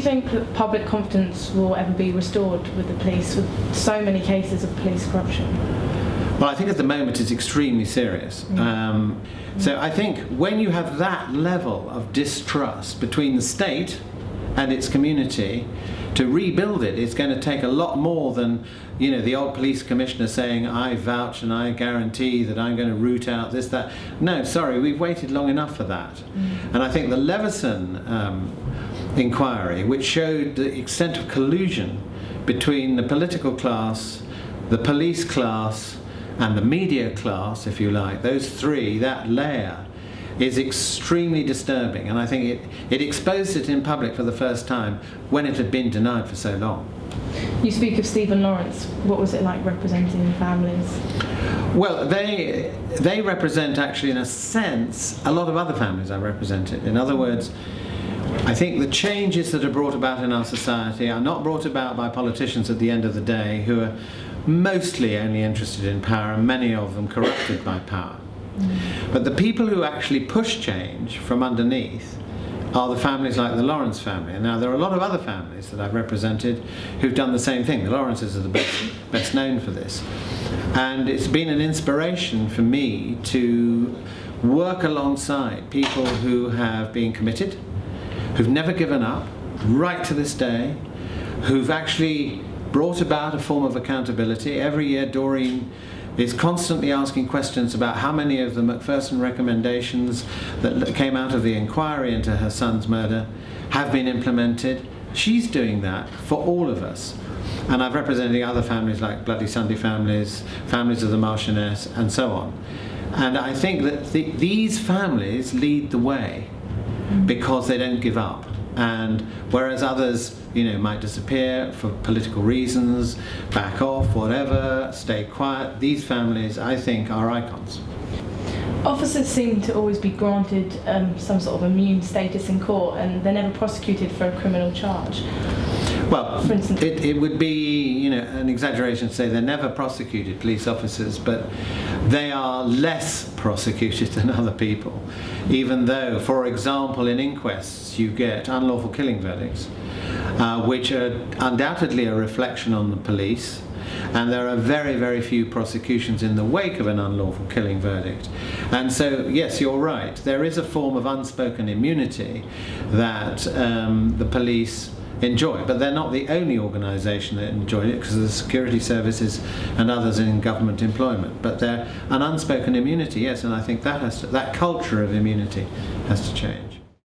think that public confidence will ever be restored with the police, with so many cases of police corruption? Well, I think at the moment it's extremely serious. So I think when you have that level of distrust between the state and its community, to rebuild it, it's going to take a lot more than, you know, the old police commissioner saying, I vouch and I guarantee that I'm going to root out this, that. No, sorry, we've waited long enough for that. And I think the Leveson inquiry, which showed the extent of collusion between the political class, the police class, and the media class, if you like, those three, that layer, is extremely disturbing, and I think it exposed it in public for the first time when it had been denied for so long. You speak of Stephen Lawrence. What was it like representing families? Well, they represent, actually, in a sense, a lot of other families I represented. In other words, I think the changes that are brought about in our society are not brought about by politicians at the end of the day who are mostly only interested in power, and many of them corrupted by power. But the people who actually push change from underneath are the families like the Lawrence family. And now there are a lot of other families that I've represented who've done the same thing. The Lawrences are the best known for this. And it's been an inspiration for me to work alongside people who have been committed, who've never given up, right to this day, who've actually brought about a form of accountability. Every year Doreen is constantly asking questions about how many of the Macpherson recommendations that came out of the inquiry into her son's murder have been implemented. She's doing that for all of us. And I've represented other families like Bloody Sunday families, families of the Marchioness, and so on. And I think that these families lead the way because they don't give up. And whereas others, you know, might disappear for political reasons, back off, whatever, stay quiet, these families, I think, are icons. Officers seem to always be granted some sort of immune status in court, and they're never prosecuted for a criminal charge. Well, for instance, it would be, you know, an exaggeration to say they're never prosecuted, police officers, but they are less prosecuted than other people, even though, for example, in inquests you get unlawful killing verdicts, which are undoubtedly a reflection on the police, and there are very, very few prosecutions in the wake of an unlawful killing verdict. And so, yes, you're right, there is a form of unspoken immunity that the police enjoy, but they're not the only organisation that enjoy it, because of the security services and others in government employment. But they're an unspoken immunity, yes, and I think that culture of immunity has to change.